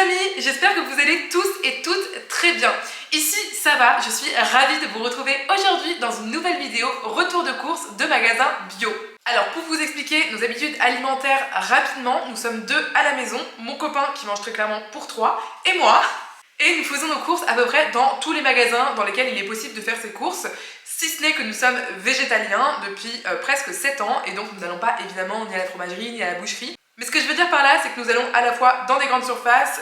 amis, j'espère que vous allez tous et toutes très bien. Ici, ça va, je suis ravie de vous retrouver aujourd'hui dans une nouvelle vidéo retour de course de magasin bio. Alors pour vous expliquer nos habitudes alimentaires rapidement, nous sommes deux à la maison, mon copain qui mange très clairement pour 3 et moi. Et nous faisons nos courses à peu près dans tous les magasins dans lesquels il est possible de faire ses courses, si ce n'est que nous sommes végétaliens depuis presque 7 ans et donc nous n'allons pas évidemment ni à la fromagerie ni à la boucherie. Mais ce que je veux dire par là, c'est que nous allons à la fois dans des grandes surfaces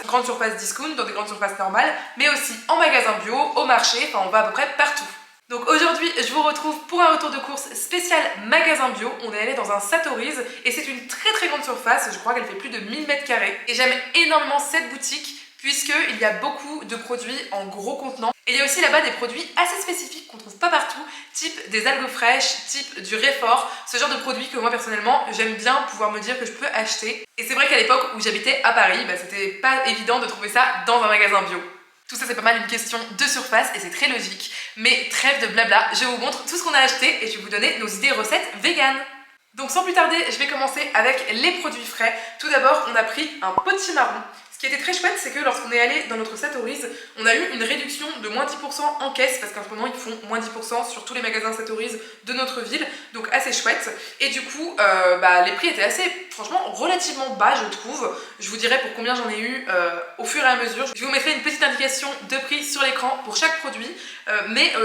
discount, dans des grandes surfaces normales, mais aussi en magasin bio, au marché, enfin on va à peu près partout. Donc aujourd'hui, je vous retrouve pour un retour de course spécial magasin bio. On est allé dans un Satory's et c'est une très grande surface, je crois qu'elle fait plus de 1000 m². Et j'aime énormément cette boutique puisqu'il y a beaucoup de produits en gros contenants. Et il y a aussi là-bas des produits assez spécifiques qu'on trouve pas partout, type des algues fraîches, type du réfort, ce genre de produits que moi personnellement j'aime bien pouvoir me dire que je peux acheter. Et c'est vrai qu'à l'époque où j'habitais à Paris, c'était pas évident de trouver ça dans un magasin bio. Tout ça c'est pas mal une question de surface et c'est très logique. Mais trêve de blabla, je vous montre tout ce qu'on a acheté et je vais vous donner nos idées recettes vegan. Donc sans plus tarder, je vais commencer avec les produits frais. Tout d'abord, on a pris un potimarron. Ce qui était très chouette, c'est que lorsqu'on est allé dans notre Satory's, on a eu une réduction de moins 10% en caisse, parce qu'en ce moment ils font moins 10% sur tous les magasins Satory's de notre ville, donc assez chouette. Et du coup, les prix étaient assez, franchement, relativement bas, je trouve. Je vous dirai pour combien j'en ai eu au fur et à mesure. Je vous mettrai une petite indication de prix sur l'écran pour chaque produit.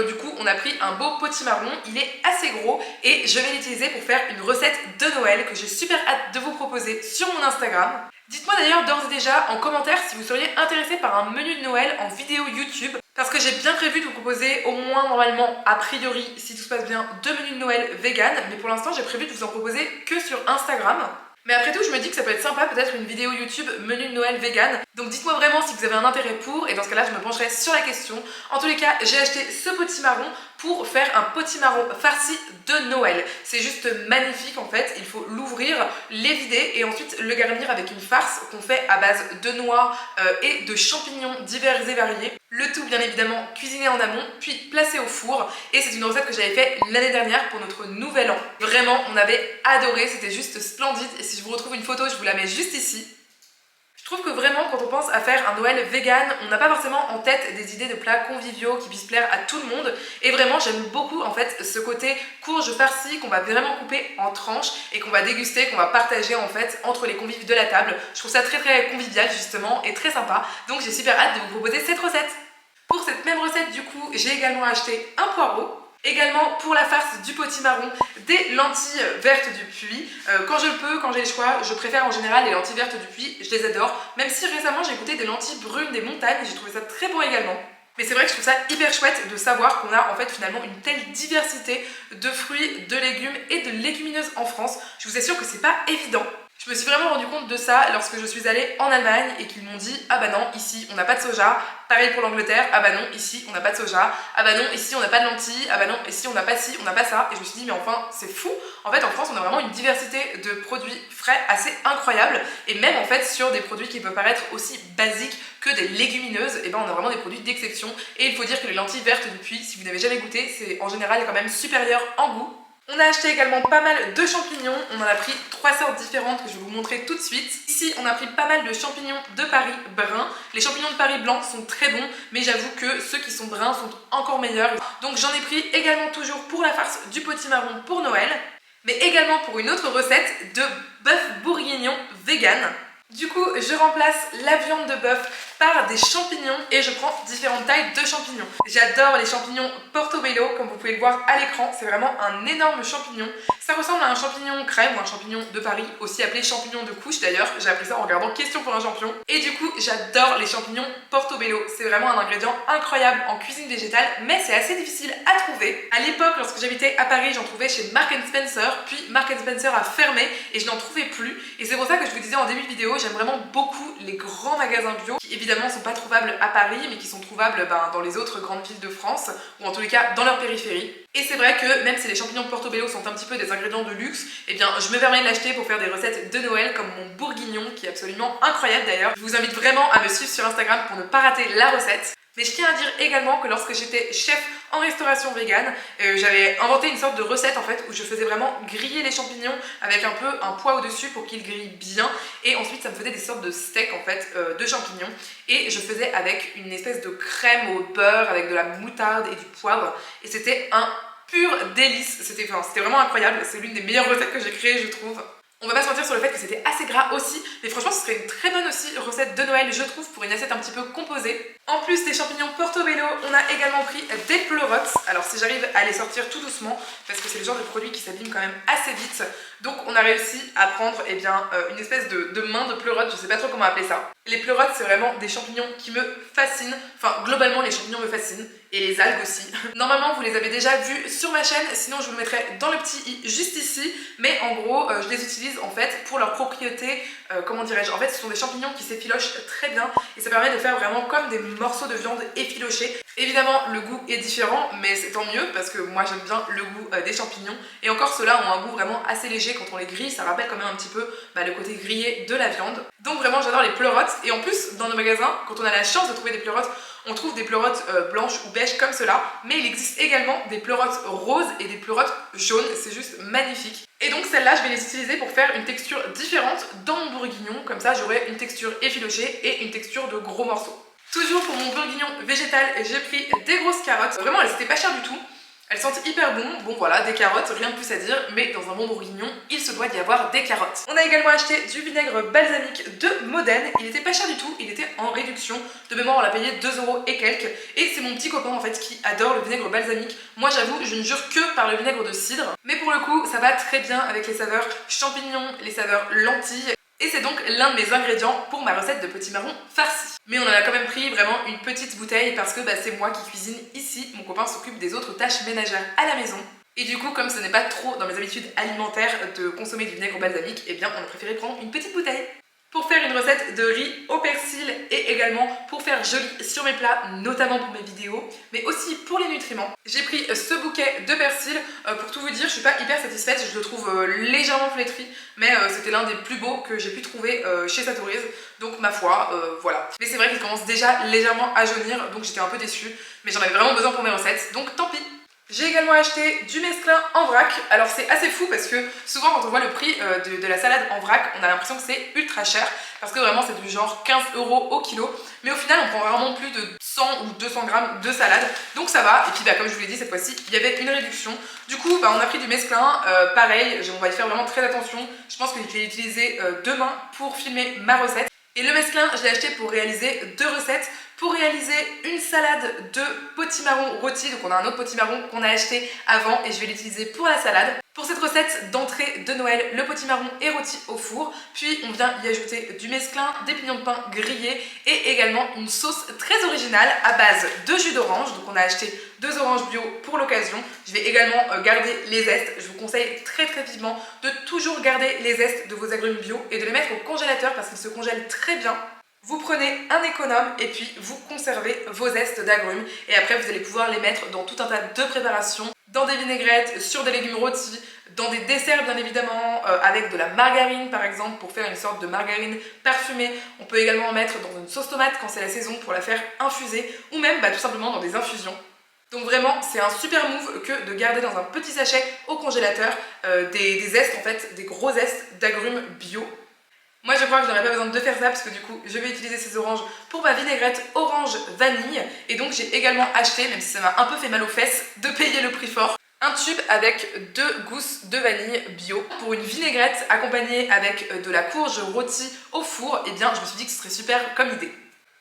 Du coup, on a pris un beau potimarron, il est assez gros et je vais l'utiliser pour faire une recette de Noël que j'ai super hâte de vous proposer sur mon Instagram. Dites-moi d'ailleurs d'ores et déjà en commentaire si vous seriez intéressé par un menu de Noël en vidéo YouTube, parce que j'ai bien prévu de vous proposer au moins normalement, a priori, si tout se passe bien, 2 menus de Noël vegan, mais pour l'instant j'ai prévu de vous en proposer que sur Instagram. Mais après tout, je me dis que ça peut être sympa, peut-être une vidéo YouTube menu de Noël vegan. Donc dites-moi vraiment si vous avez un intérêt pour, et dans ce cas-là, je me pencherai sur la question. En tous les cas, j'ai acheté ce potimarron pour faire un potimarron farci de Noël. C'est juste magnifique en fait, il faut l'ouvrir, l'évider et ensuite le garnir avec une farce qu'on fait à base de noix et de champignons divers et variés. Le tout bien évidemment cuisiné en amont, puis placé au four. Et c'est une recette que j'avais faite l'année dernière pour notre nouvel an. Vraiment, on avait adoré, c'était juste splendide. Et si je vous retrouve une photo, je vous la mets juste ici. Je trouve que vraiment, quand on pense à faire un Noël vegan, on n'a pas forcément en tête des idées de plats conviviaux qui puissent plaire à tout le monde. Et vraiment, j'aime beaucoup en fait ce côté courge farcie qu'on va vraiment couper en tranches et qu'on va déguster, qu'on va partager en fait entre les convives de la table. Je trouve ça très convivial justement et très sympa. Donc j'ai super hâte de vous proposer cette recette. Pour cette même recette du coup, j'ai également acheté un poireau. Également pour la farce du potimarron, des lentilles vertes du Puy. Quand je peux, quand j'ai le choix, je préfère en général les lentilles vertes du Puy, je les adore. Même si récemment j'ai goûté des lentilles brunes des montagnes et j'ai trouvé ça très bon également. Mais c'est vrai que je trouve ça hyper chouette de savoir qu'on a en fait finalement une telle diversité de fruits, de légumes et de légumineuses en France. Je vous assure que c'est pas évident. Je me suis vraiment rendu compte de ça lorsque je suis allée en Allemagne et qu'ils m'ont dit ah bah non, ici on n'a pas de soja. Pareil pour l'Angleterre, ah bah non, ici on n'a pas de soja. Ah bah non, ici on n'a pas de lentilles. Ah bah non, ici on n'a pas ci, on n'a pas ça. Et je me suis dit mais enfin c'est fou. En fait en France on a vraiment une diversité de produits frais assez incroyable. Et même en fait sur des produits qui peuvent paraître aussi basiques que des légumineuses, et ben on a vraiment des produits d'exception. Et il faut dire que les lentilles vertes du Puy, si vous n'avez jamais goûté, c'est en général quand même supérieur en goût. On a acheté également pas mal de champignons, on en a pris 3 sortes différentes que je vais vous montrer tout de suite. Ici on a pris pas mal de champignons de Paris bruns. Les champignons de Paris blancs sont très bons, mais j'avoue que ceux qui sont bruns sont encore meilleurs. Donc j'en ai pris également toujours pour la farce du potimarron pour Noël, mais également pour une autre recette de bœuf bourguignon vegan. Du coup, je remplace la viande de bœuf par des champignons et je prends différentes tailles de champignons. J'adore les champignons portobello, comme vous pouvez le voir à l'écran, c'est vraiment un énorme champignon. Ça ressemble à un champignon crème ou un champignon de Paris, aussi appelé champignon de couche d'ailleurs. J'ai appris ça en regardant Question pour un champion. Et du coup, j'adore les champignons portobello. C'est vraiment un ingrédient incroyable en cuisine végétale, mais c'est assez difficile à trouver. À l'époque, lorsque j'habitais à Paris, j'en trouvais chez Marks & Spencer, puis Marks & Spencer a fermé et je n'en trouvais plus. Et c'est pour ça que je vous disais en début de vidéo, j'aime vraiment beaucoup les grands magasins bio qui évidemment sont pas trouvables à Paris mais qui sont trouvables dans les autres grandes villes de France ou en tous les cas dans leur périphérie. Et c'est vrai que même si les champignons portobello sont un petit peu des ingrédients de luxe, eh bien je me permets de l'acheter pour faire des recettes de Noël comme mon bourguignon qui est absolument incroyable d'ailleurs. Je vous invite vraiment à me suivre sur Instagram pour ne pas rater la recette. Mais je tiens à dire également que lorsque j'étais chef en restauration végane, j'avais inventé une sorte de recette en fait où je faisais vraiment griller les champignons avec un peu un poids au-dessus pour qu'ils grillent bien, et ensuite ça me faisait des sortes de steaks en fait de champignons, et je faisais avec une espèce de crème au beurre avec de la moutarde et du poivre, et c'était un pur délice. C'était vraiment incroyable, c'est l'une des meilleures recettes que j'ai créées je trouve. On va pas se mentir sur le fait que c'était assez gras aussi, mais franchement ce serait une très bonne aussi recette de Noël je trouve, pour une assiette un petit peu composée. En plus des champignons portobello, on a également pris des pleurotes. Alors si j'arrive à les sortir tout doucement, parce que c'est le genre de produit qui s'abîme quand même assez vite, donc on a réussi à prendre une espèce de main de pleurote, je sais pas trop comment appeler ça. Les pleurotes c'est vraiment des champignons qui me fascinent, enfin globalement les champignons me fascinent, et les algues aussi. Normalement vous les avez déjà vus sur ma chaîne, sinon je vous le mettrai dans le petit i juste ici, mais en gros je les utilise en fait pour leurs propriétés, comment dirais-je, en fait ce sont des champignons qui s'effilochent très bien, et ça permet de faire vraiment comme des morceaux de viande effilochés. Évidemment le goût est différent, mais c'est tant mieux parce que moi j'aime bien le goût des champignons, et encore ceux-là ont un goût vraiment assez léger quand on les grille, ça rappelle quand même un petit peu le côté grillé de la viande. Donc vraiment j'adore les pleurotes, et en plus dans nos magasins, quand on a la chance de trouver des pleurotes, on trouve des pleurotes blanches ou beiges comme cela, mais il existe également des pleurotes roses et des pleurotes jaunes, c'est juste magnifique. Et donc celles-là je vais les utiliser pour faire une texture différente dans mon bourguignon, comme ça j'aurai une texture effilochée et une texture de gros morceaux. Toujours pour mon bourguignon végétal, j'ai pris des grosses carottes. Vraiment, elles étaient pas chères du tout. Elles sentent hyper bon. Bon voilà, des carottes, rien de plus à dire. Mais dans un bon bourguignon, il se doit d'y avoir des carottes. On a également acheté du vinaigre balsamique de Modène. Il était pas cher du tout, il était en réduction. De mémoire, on l'a payé 2 € et quelques. Et c'est mon petit copain en fait qui adore le vinaigre balsamique. Moi j'avoue, je ne jure que par le vinaigre de cidre. Mais pour le coup, ça va très bien avec les saveurs champignons, les saveurs lentilles. Et c'est donc l'un de mes ingrédients pour ma recette de petits marrons farcis. Mais on en a quand même pris vraiment une petite bouteille parce que c'est moi qui cuisine ici. Mon copain s'occupe des autres tâches ménagères à la maison. Et du coup, comme ce n'est pas trop dans mes habitudes alimentaires de consommer du vinaigre balsamique, eh bien on a préféré prendre une petite bouteille. Pour faire une recette de riz au persil et également pour faire joli sur mes plats, notamment pour mes vidéos, mais aussi pour les nutriments. J'ai pris ce bouquet de persil. Pour tout vous dire, je suis pas hyper satisfaite, je le trouve légèrement flétri, mais c'était l'un des plus beaux que j'ai pu trouver chez Satorise, donc ma foi, voilà. Mais c'est vrai qu'il commence déjà légèrement à jaunir, donc j'étais un peu déçue, mais j'en avais vraiment besoin pour mes recettes, donc tant pis. J'ai également acheté du mesclun en vrac. Alors c'est assez fou parce que souvent quand on voit le prix de la salade en vrac, on a l'impression que c'est ultra cher parce que vraiment c'est du genre 15 € au kilo, mais au final on prend rarement plus de 100 ou 200 grammes de salade, donc ça va. Et puis comme je vous l'ai dit, cette fois-ci il y avait une réduction. Du coup on a pris du mesclun, pareil, on va y faire vraiment très attention. Je pense que je vais l'utiliser demain pour filmer ma recette. Et le mesclun, je l'ai acheté pour réaliser 2 recettes. Pour réaliser une salade de potimarron rôti, donc on a un autre potimarron qu'on a acheté avant et je vais l'utiliser pour la salade. Pour cette recette d'entrée de Noël, le potimarron est rôti au four, puis on vient y ajouter du mesclun, des pignons de pain grillés et également une sauce très originale à base de jus d'orange. Donc on a acheté 2 oranges bio pour l'occasion. Je vais également garder les zestes. Je vous conseille très vivement de toujours garder les zestes de vos agrumes bio et de les mettre au congélateur parce qu'ils se congèlent très bien. Vous prenez un économe et puis vous conservez vos zestes d'agrumes et après vous allez pouvoir les mettre dans tout un tas de préparations, dans des vinaigrettes, sur des légumes rôtis, dans des desserts bien évidemment, avec de la margarine par exemple pour faire une sorte de margarine parfumée. On peut également en mettre dans une sauce tomate quand c'est la saison pour la faire infuser ou même tout simplement dans des infusions. Donc vraiment c'est un super move que de garder dans un petit sachet au congélateur des zestes en fait, des gros zestes d'agrumes bio. Moi je crois que je n'aurais pas besoin de faire ça parce que du coup je vais utiliser ces oranges pour ma vinaigrette orange vanille. Et donc j'ai également acheté, même si ça m'a un peu fait mal aux fesses de payer le prix fort, un tube avec 2 gousses de vanille bio pour une vinaigrette accompagnée avec de la courge rôtie au four. Et bien je me suis dit que ce serait super comme idée.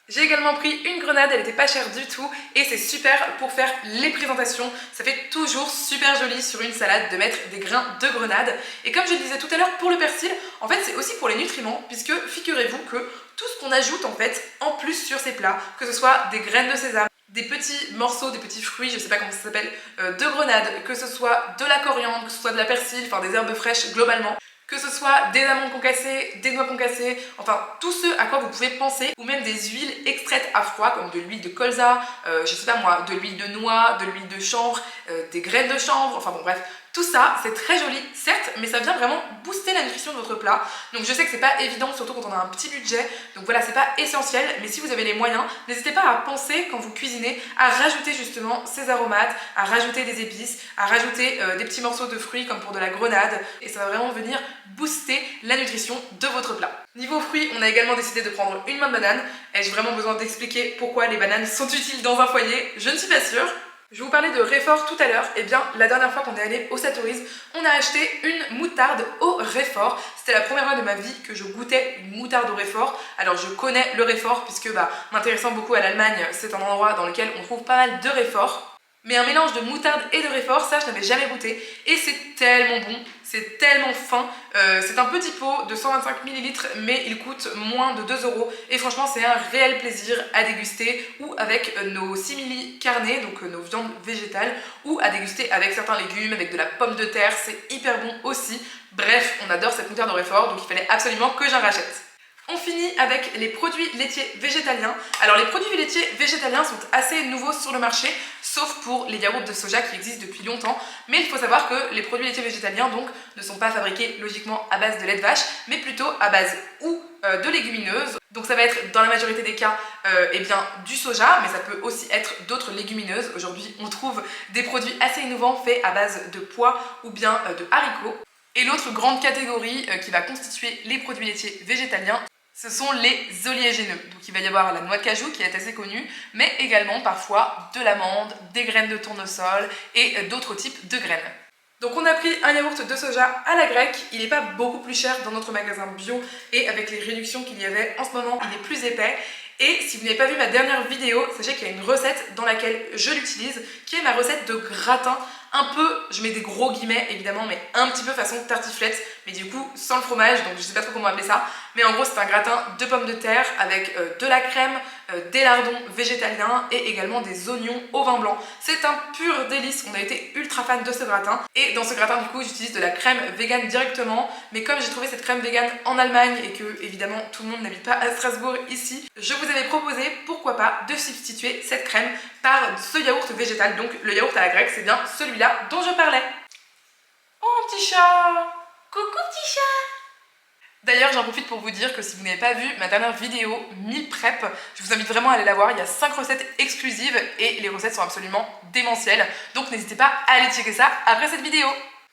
J'ai également pris une grenade, elle était pas chère du tout et c'est super pour faire les présentations. Ça fait toujours super joli sur une salade de mettre des grains de grenade. Et comme je le disais tout à l'heure pour le persil, en fait c'est aussi pour les nutriments puisque figurez-vous que tout ce qu'on ajoute en fait en plus sur ces plats, que ce soit des graines de sésame, des petits morceaux, des petits fruits, je sais pas comment ça s'appelle, de grenade, que ce soit de la coriandre, que ce soit de la persil, enfin des herbes fraîches globalement, que ce soit des amandes concassées, des noix concassées, enfin tout ce à quoi vous pouvez penser, ou même des huiles extraites à froid comme de l'huile de colza, je sais pas moi, de l'huile de noix, de l'huile de chanvre, des graines de chanvre, enfin bon bref, Tout ça, c'est très joli, certes, mais ça vient vraiment booster la nutrition de votre plat. Donc je sais que c'est pas évident, surtout quand on a un petit budget. Donc voilà, c'est pas essentiel, mais si vous avez les moyens, n'hésitez pas à penser quand vous cuisinez à rajouter justement ces aromates, à rajouter des épices, à rajouter des petits morceaux de fruits comme pour de la grenade. Et ça va vraiment venir booster la nutrition de votre plat. Niveau fruits, on a également décidé de prendre une main de banane. Ai-je vraiment besoin d'expliquer pourquoi les bananes sont utiles dans un foyer? Je ne suis pas sûre. Je vous parlais de Réfort tout à l'heure, et bien la dernière fois qu'on est allé au Satories, on a acheté une moutarde au Réfort. C'était la première fois de ma vie que je goûtais une moutarde au Réfort. Alors je connais le Réfort puisque m'intéressant beaucoup à l'Allemagne, c'est un endroit dans lequel on trouve pas mal de Réfort. Mais un mélange de moutarde et de Réfort, ça je n'avais jamais goûté et c'est tellement bon, c'est tellement fin. C'est un petit pot de 125 ml mais il coûte moins de 2 € et franchement c'est un réel plaisir à déguster ou avec nos simili carnés, donc nos viandes végétales, ou à déguster avec certains légumes, avec de la pomme de terre, c'est hyper bon aussi. Bref, on adore cette moutarde au Réfort donc il fallait absolument que j'en rachète. On finit avec les produits laitiers végétaliens. Alors les produits laitiers végétaliens sont assez nouveaux sur le marché, sauf pour les yaourts de soja qui existent depuis longtemps. Mais il faut savoir que les produits laitiers végétaliens donc ne sont pas fabriqués logiquement à base de lait de vache, mais plutôt à base ou de légumineuses. Donc ça va être dans la majorité des cas du soja, mais ça peut aussi être d'autres légumineuses. Aujourd'hui on trouve des produits assez innovants faits à base de pois ou bien de haricots. Et l'autre grande catégorie qui va constituer les produits laitiers végétaliens, ce sont les oléagineux. Donc il va y avoir la noix de cajou qui est assez connue, mais également parfois de l'amande, des graines de tournesol et d'autres types de graines. Donc on a pris un yaourt de soja à la grecque, il n'est pas beaucoup plus cher dans notre magasin bio et avec les réductions qu'il y avait en ce moment, il est plus épais. Et si vous n'avez pas vu ma dernière vidéo, sachez qu'il y a une recette dans laquelle je l'utilise, qui est ma recette de gratin. Un peu, je mets des gros guillemets évidemment, mais un petit peu façon tartiflette, mais du coup sans le fromage, donc je sais pas trop comment appeler ça. Mais en gros c'est un gratin de pommes de terre avec de la crème, des lardons végétaliens et également des oignons au vin blanc. C'est un pur délice, on a été ultra fan de ce gratin. Et dans ce gratin du coup j'utilise de la crème vegan directement, mais comme j'ai trouvé cette crème vegan en Allemagne et que évidemment tout le monde n'habite pas à Strasbourg ici, je vous avais proposé pourquoi pas de substituer cette crème par ce yaourt végétal. Donc le yaourt à la grecque c'est bien celui-là dont je parlais. Oh petit chat! Coucou petit chat! D'ailleurs j'en profite pour vous dire que si vous n'avez pas vu ma dernière vidéo meal prep, je vous invite vraiment à aller la voir, il y a 5 recettes exclusives et les recettes sont absolument démentielles. Donc n'hésitez pas à aller checker ça après cette vidéo.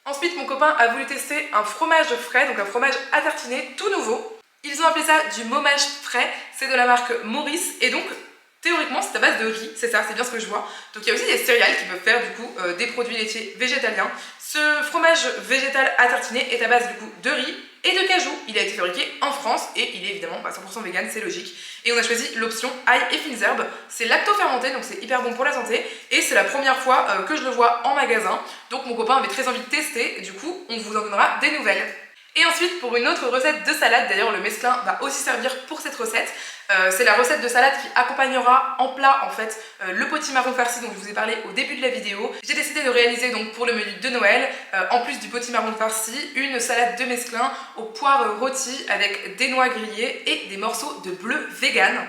Ensuite mon copain a voulu tester un fromage frais, donc un fromage à tartiner tout nouveau. Ils ont appelé ça du momage frais, c'est de la marque Maurice et donc théoriquement c'est à base de riz, c'est ça, c'est bien ce que je vois. Donc il y a aussi des céréales qui peuvent faire du coup des produits laitiers végétaliens. Ce fromage végétal à tartiner est à base du coup de riz et de cajou. Il a été fabriqué en France et il est évidemment 100% vegan, c'est logique. Et on a choisi l'option ail et fines herbes. C'est lacto-fermenté donc c'est hyper bon pour la santé et c'est la première fois que je le vois en magasin. Donc mon copain avait très envie de tester et du coup on vous en donnera des nouvelles. Et ensuite pour une autre recette de salade, d'ailleurs le mesclin va aussi servir pour cette recette. C'est la recette de salade qui accompagnera en plat en fait le potimarron farci dont je vous ai parlé au début de la vidéo. J'ai décidé de réaliser donc pour le menu de Noël, en plus du potimarron farci, une salade de mesclin aux poires rôties avec des noix grillées et des morceaux de bleu vegan.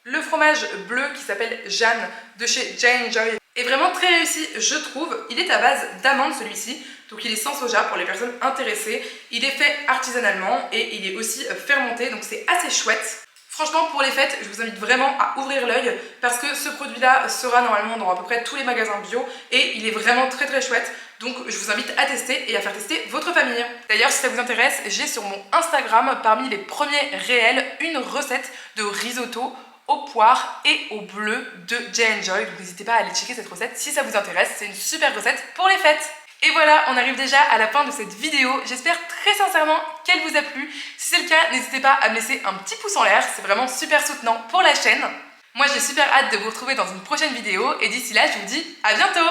Le fromage bleu qui s'appelle Jeanne de chez Jane Joy est vraiment très réussi je trouve. Il est à base d'amandes celui-ci. Donc il est sans soja pour les personnes intéressées, il est fait artisanalement et il est aussi fermenté donc c'est assez chouette. Franchement pour les fêtes je vous invite vraiment à ouvrir l'œil parce que ce produit là sera normalement dans à peu près tous les magasins bio et il est vraiment très très chouette. Donc je vous invite à tester et à faire tester votre famille. D'ailleurs si ça vous intéresse, j'ai sur mon Instagram parmi les premiers réels une recette de risotto aux poires et au bleu de Jane Joy. Donc n'hésitez pas à aller checker cette recette si ça vous intéresse, c'est une super recette pour les fêtes. Et voilà, on arrive déjà à la fin de cette vidéo. J'espère très sincèrement qu'elle vous a plu. Si c'est le cas, n'hésitez pas à me laisser un petit pouce en l'air, c'est vraiment super soutenant pour la chaîne. Moi j'ai super hâte de vous retrouver dans une prochaine vidéo et d'ici là je vous dis à bientôt.